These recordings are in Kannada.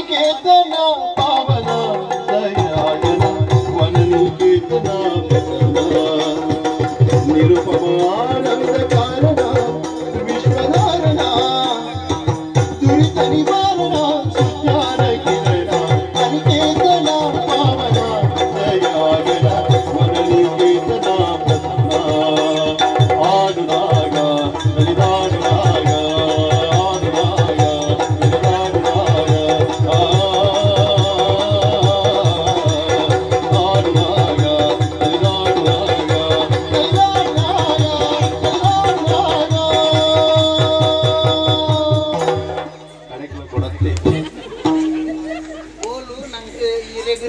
अनिकेतन पावन दयायन वननिकेतन निरुपमानंद कारण विश्वधारण दुरित निवारण ज्ञान किरण अनिकेतन पावन दयायन वननिकेतन आनुराग ललितानुराग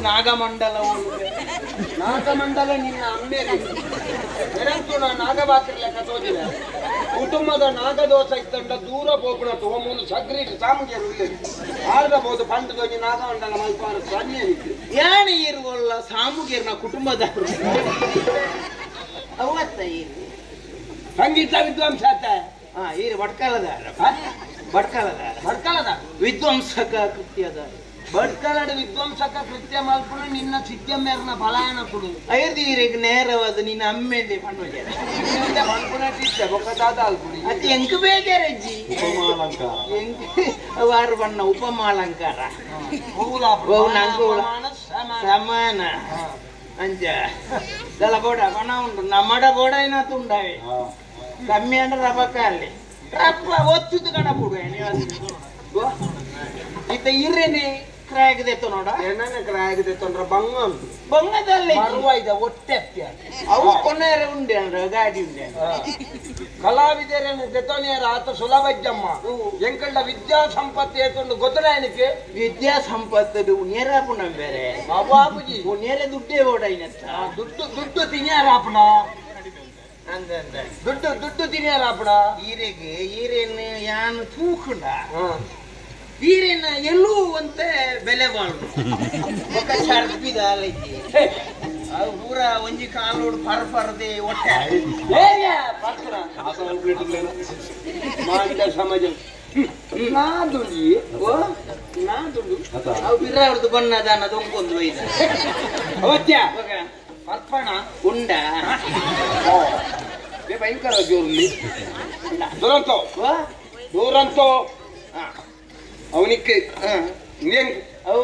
ನಾಗಮಂಡಲ ನಾಗಮಂಡಲ ನಿನ್ನ ಅಮ್ಮೇರಿ ನಾಗಭಾತ್ರ ಲೆಕ್ಕ ತೋದಿಲ್ಲ ಕುಟುಂಬದ ನಾಗದೋಷ ಇತ್ತಂಡ ದೂರ ಪೋಪುಣ ಹೋಮೂನು ಸಗ್ರೀಟ್ ಸಾಮುಗಿಯರು ಆಡಬಹುದು ಪಂಡದೋಗಿ ನಾಗಮಂಡಲ ಮಲ್ಪಾರ ಸನ್ನೆ ಯಾಣೆ ಇರುವಲ್ಲ ಸಾಮುಗಿಯರ್ನ ಕುಟುಂಬದ ಅವತ್ತ ಸಂಗೀತ ವಿದ್ವಾಂಸ ಈರು ಭಟ್ಕಳದ ವಿದ್ವಾಂಸಕ ಕೃತ್ಯದ ಭಟ್ಕಳದ ವಿದ್ವಾಂಸಕ ಕೃತ್ಯ ಮಲ್ಪುಣ ನಿನ್ನ ಸಿದ್ಧ ಮೇರ್ನ ಬಲಾಯನ ಕೊಡು ಐದೀರಿಗೆ ನೇರವಾದ ನಿನ್ನ ಅಮ್ಮೆಂದೆ ಪಣ್ಣೋಜೆ ಮಲ್ಪುಣ ಸಿದ್ಧ ಬೊಕ್ಕದಾದ ಅಲ್ಪುಡಿ ಅದು ಎಂಕ ಬೇಜಾರಜ್ಜಿ ವಾರು ಬಣ್ಣ ಉಪಮಾಲಂಕಾರ ಸಮಾನ ಅಂಜ ದಲ ಬೋಡ ಬಣ ಉಂಟು ನಮ್ಮಡ ಬೋಡ ಏನಾತು ಉಂಡಾವೆ ಕಮ್ಮಿ ಅಂದ್ರೆ ರಬಕಾರ್ಲಿ ರಪ್ಪ ಒತ್ತುದು ಕಣ ಬಿಡುವೆ ಈತ ಇರೇನೆ ಕ್ರಾಯಗದೆತ್ತು ನೋಡ ಏನೇನೆ ಕ್ರಾಯಗದೆತ್ತಂದ್ರ ಬಂಗದಲ್ಲಿ ಮರುವಾಯ್ದ ಹೊಟ್ಟೆ ಅವು ಕೊನೆಯರೆ ಉಂಡೆ ಅಂದ್ರ ಗಾಡಿ ಉಂಡೆ ಕಲಾವಿದರೇನು ದೆತ್ತೋನಿಯರ ಆತ ಸುಲಭಜ್ಜಮ್ಮ ಎಂಕಳ್ಳ ವಿದ್ಯಾ ಸಂಪತ್ತು ಏತೊಂದು ಗೊತ್ತಡಾಯನಿಗೆ ವಿದ್ಯಾ ಸಂಪತ್ತು ನೇರಾಪುಣ ಬೇರೆ ಬಾಬಾಬುಜಿ ನೇರೆ ದುಡ್ಡೇ ಓಡಾಯಿನತ್ತ ದುಡ್ಡು ತಿನ್ಯಾರಾಪುಣ ದುಡ್ಡು ತಿನ್ಯಾರಾಪುಣ ಈರೆಗೆ ಈರೇನು ಯಾನು ತೂಕುಂಡ ಈರೇನ ಎಲ್ಲೂ ಅಂತ ಬೆಲೆ ಬಾಳು ಸರ್ಪಿದ ಅಲ್ಲೈತಿ ಪೂರ ಒಂಜಿ ಕಾಲೋಡು ಪರಪರದೆ ಒಟ್ಟೆ ಸಮಾಜ ನಾದುಂಡಿ ಅವು ಬಿರ್ರಾವ್ರದ್ದು ಬಣ್ಣದ ಅನ್ನೋದು ಒಂಕೊಂದು ಒಯ್ದ ಅವತ್ಯ ಪರ್ಪಣ ಉಂಡ ಭಯಂಕರ ಜೋರ್ಲಿ ದೂರಂತೋ ಅವನಿಕ್ಕೆ ಅವು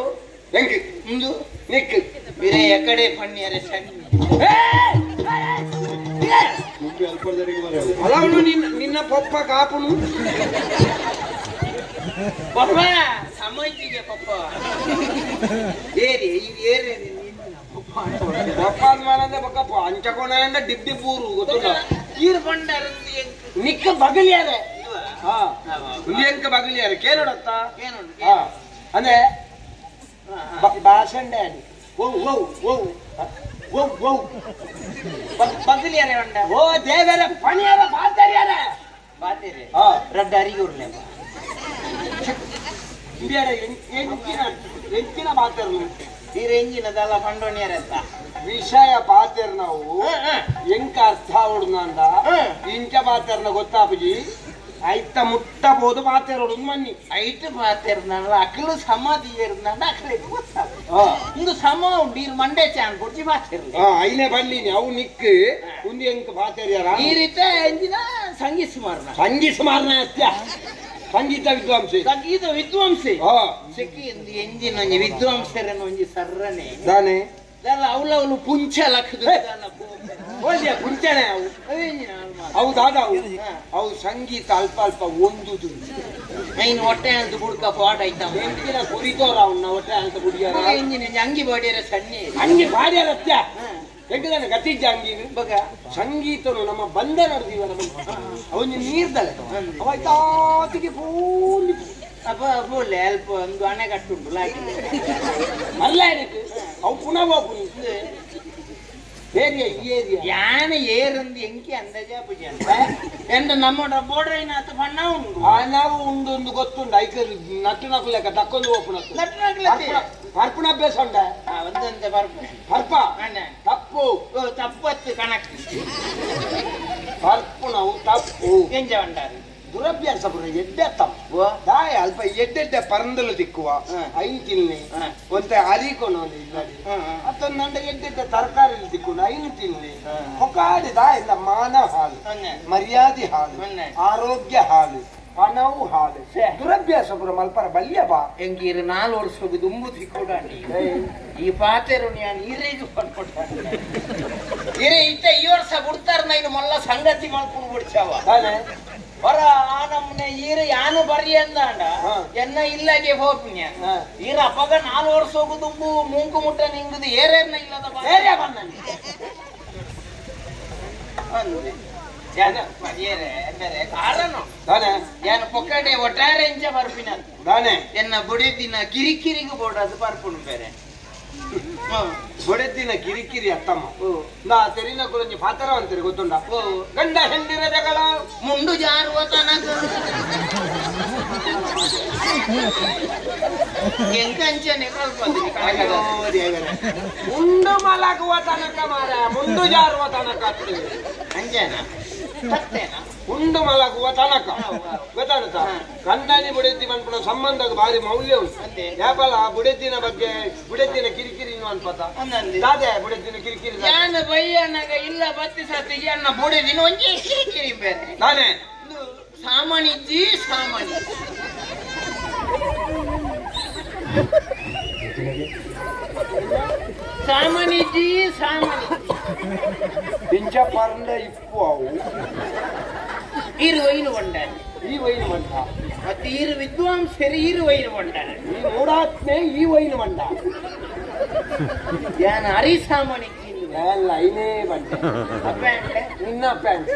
ಹೆಂಗ್ ಮುಂದು ನಿಕ್ ಬೇರೆ ಎಕಡೆ ಪಣ್ಣಿಯರೆ ಅವನು ನಿನ್ನ ಪಪ್ಪ ಕಾಪುನು ಪಪ್ಪ ಸಮೈತಿಗೆ ಪಪ್ಪ ಏರಿ ಪಪ್ಪ ಅಂದ್ಮೇಲೆ ಪಕ್ಕ ಅಂಚಕೊಂಡ ಡಿಬ್ಬಿ ಪೂರು ಗೊತ್ತಿಲ್ಲ ಈರು ಬಂಡಾರ ನಿಕ್ಕ ಬಗಲಿಯಾರೆ ಹುಲಿಯಂಕ ಬಗಲಿಯಾರೆ ಕೇಳೋಡತ್ತ ಅಂದ್ರೆ ಭಾಷಣ ಬಗಲಿಯಾರೆ ಉಂಡ ಓ ದೇವರ ಪಣಿಯಾರ ಬಾತರಿಯಾರೆ ರಡ್ಡ ಅರಿಗೂರ್ಲೆ ಎಂಚಿನ ಬಾತರ್ನು ಈ ರೇಂಜಿನದೆಲ್ಲ ಪಂಡೋಣಿಯರತ್ತ ವಿಷಯ ಬಾತೇರ್ ನಾವು ಎಂಕ ಅರ್ಥ ಹೊಡ್ನಂದ ಇಂಚ ಬಾತೇರ್ನ ಗೊತ್ತಾಪುಜಿ ಐತ ಮುಟ್ಟಬಹುದು ಬಾತೇರೋಡು ಮನ್ನಿ ಐಟ್ ಬಾತೇರ್ನಲ್ಲ ಅಕಲು ಸಮಾಧಿ ಏರ್ನಂದ ಅಕಲೆ ಇಂದು ಸಮ ಉಂಡು ಈ ಮಂಡೆ ಚಾನ್ ಕೊಡ್ಜಿ ಬಾತೇರ್ಲಿ ಐನೆ ಬಲ್ಲಿನಿ ಅವು ನಿಕ್ ಉಂದಿ ಎಂಕ ಬಾತೇರ್ಯಾರ ಈ ರೀತಿ ಎಂಜಿನ ಸಂಗೀತ ಅತ್ಯ ಸಂಗೀತ ವಿದ್ವಾಂಸೆ ಸೆಕಿ ಎಂಜಿನ ವಿದ್ವಾಂಸರನ್ನು ಒಂಜಿ ಸರ್ರನೆ ದಾನೆ ಅವಳು ಪುಂಚ ಲಕ್ಷದ ಪುಂಚನೆ ಅವು ದಾದ ಅವು ಸಂಗೀತ ಅಲ್ಪ ಅಲ್ಪ ಒಂದುದು ಐನ್ ಹೊಟ್ಟೆ ಅಂತ ಬುಡ್ಕ ಪಾಟ್ ಆಯ್ತಾ ಎಂಕಿನ ಕುರಿತೋರ ಅವನ್ನ ಹೊಟ್ಟೆ ಅಂತ ಬುಡಿಯಾರ ಎಂಜಿನ ಅಂಗಿ ಬಾಡಿಯಾರ ಸಣ್ಣೆ ಅಂಗಿ ಬಾಡಿಯಾರ ಅತ್ಯ ಎಂಕದಾನೆ ಗತಿಜ್ಜ ಅಂಗಿ ಬಗ ಸಂಗೀತನು ನಮ್ಮ ಬಂದ ನಡೆದಿವ ಅವನು ನೀರ್ದಲ್ಲ ಅವಾಯ್ತಾತಿಗೆ ಪೂಲಿ ಅಪ್ಪ ಬೋಲೆ ಅಲ್ಪ ಒಂದು ಅಣೆ ಕಟ್ಟುಂಟು ಲಾಕಿಲ್ಲ ಅಲ್ಲ ಇದಕ್ಕೆ ಅವು ಪುನಃ ಹೋಗ್ಬಿಡಿ ಏರಿಯಾ ಈ ಏರಿಯಾ ಯಾನೆ ಏರಂದು ಎಂಕಿ ಅಂದಾಜ ಪೂಜೆ ಅಂತ ಎಂದ ನಮ್ಮ ಬೋಡ್ರೈನ ಆತ ಬಣ್ಣ ಉಂಟು ನಾವು ಉಂಡು ಒಂದು ಗೊತ್ತುಂಡು ಐಕರ್ ನಟ್ಟು ನಕ್ಕು ಲೆಕ್ಕ ತಕ್ಕೊಂಡು ಹೋಗ್ಬಿಡ ನಟ್ಟು ನಕ್ಕು ಪರ್ಪಣ ಅಭ್ಯಾಸ ಉಂಡ ಒಂದಂತೆ ಪರ್ಪ ತಪ್ಪು ತಪ್ಪತ್ತು ಕಣಕ್ ಪರ್ಪುಣವು ತಪ್ಪು ಎಂಜ ಉಂಟಾರು ದುರಭ್ಯಾಸ ಪುರ ಎಡ್ಡೆತ್ತಂ ದಾಯ ಅಲ್ಪ ಎಡ್ಡೆಡ್ಡೆ ಪರಂದಲು ತಿಕ್ಕುವ ಐನ್ ತಿನ್ನಿ ಒಂತ ಅರಿಕೊಂಡು ಇಲ್ಲಡಿ ಅತ್ತೊಂದು ನಂಡ ಎಡ್ಡೆಡ್ಡೆ ತರಕಾರಿ ತಿಕ್ಕೊಂಡು ಐನು ತಿನ್ನಿ ಹೊಕಾಡಿ ದಾಯಿಂದ ಮಾನ ಹಾಲು ಮರ್ಯಾದೆ ಹಾಲು ಆರೋಗ್ಯ ಹಾಲು ಹಣವು ಹಾಲು ದುರಭ್ಯಾಸ ಪುರ ಮಲ್ಪರ ಬಲ್ಯ ಬಾ ಎಂಗೀರು 4 ವರ್ಷ ದುಂಬು ತಿಕ್ಕೊಡಾಂಡಿ ಈ ಪಾತೆರು ನಾನು ಈರೆಗೆ ಪಡ್ಕೊಟ್ಟ ಈರೆ ಇತ್ತ ಈ ವರ್ಷ ಬಿಡ್ತಾರ ಇದು ಮಲ್ಲ ಸಂಗತಿ ಮಾಡ್ಕೊಂಡು ಬಿಡ್ಚಾವ ಹೊರ ಆ ನಮ್ಮನೆ ಈರ ಯಾನು ಬರ್ರಿ ಅಂದ ಎನ್ನ ಇಲ್ಲಗೆ ಹೋಗ್ತೀನಿ ಈರ ಅಪ್ಪಗ 4 ವರ್ಷ ಹೋಗುದುಂಬು ಮೂಂಕು ಮುಟ್ಟ ನಿಂಗುದು ಏರೇರ್ನ ಇಲ್ಲದ ಬೇರೆ ಬಂದ ನಾನು ಪೊಕ್ಕಡೆ ಒಟ್ಟಾರೆ ಇಂಚ ಬರ್ಪಿನ ಎನ್ನ ಬುಡಿದಿನ ಕಿರಿಕಿರಿಗೂ ಬೋಡದು ಬರ್ಪುಣು ಬೇರೆ ಬೊಡೆದ್ದಿನ ಕಿರಿಕಿರಿ ಅತ್ತಮ್ಮ ನಾ ತೆರಿನ ಕುಲಂಜಿ ಪಾತ್ರ ಅಂತೀರಿ ಗೊತ್ತುಂಡ ಗಂಡ ಹೆಂಡಿರ ಜಗಳ ಮುಂಡು ಜಾರುವ ತನಕ ಎಂಕಂಚನೆ ಮುಂಡು ಮಲಗುವ ತನಕ ಮಾರ ಮುಂಡು ಜಾರುವ ತನಕ ಅಂಜೇನಾ ಸತ್ತೇನಾ ಉಂಡು ಮಲಗುವ ತನಕ ಗೊತ್ತಾಗುತ್ತಾ ಗಂಡನಿ ಬುಡೆದ್ದಿ ಬಂದ್ಬಿಡೋ ಸಂಬಂಧ ಭಾರಿ ಮೌಲ್ಯ ಉಂಟು ಯಾಪಲ ಬುಡೆದ್ದಿನ ಬಗ್ಗೆ ಬುಡೆದ್ದಿನ ಕಿರಿಕಿರಿ ಇನ್ನು ಅನ್ಪತ ಅದೇ ಬುಡೆದ್ದಿನ ಕಿರಿಕಿರಿ ನಾನು ಬೈಯನಾಗ ಇಲ್ಲ ಬತ್ತಿ ಸತ್ತಿಗೆ ಅನ್ನ ಬುಡೆದಿನ ಒಂಜಿ ಕಿರಿಕಿರಿ ಬೇರೆ ನಾನೇ ಸಾಮಾನಿಜ್ಜಿ ಸಾಮಾನ್ಯ ಸಾಮಾನಿಜ್ಜಿ ಸಾಮಾನ್ಯ ಪಿಂಚ ಪರಂದ ಇಪ್ಪು ಅವು ಈರು ವೈನು ಬಂಡಾನೆ ಈ ವೈನು ಮಂಡ ಮತ್ತೆ ಈರು ವಿದ್ವಾಂಸರು ಈರು ವೈನು ಬಂಡಾನೆ ಈ ಮೂಡಾತ್ಮೆ ಈ ವೈನು ಮಂಡ ಯಾನ ಹರಿಸಾಮಾನಿಜ್ಜಿ ಎಲ್ಲ ಐನೇ ಬಂಡ ಅಪ್ಪ ನಿನ್ನ ಪ್ಯಾಂಟ್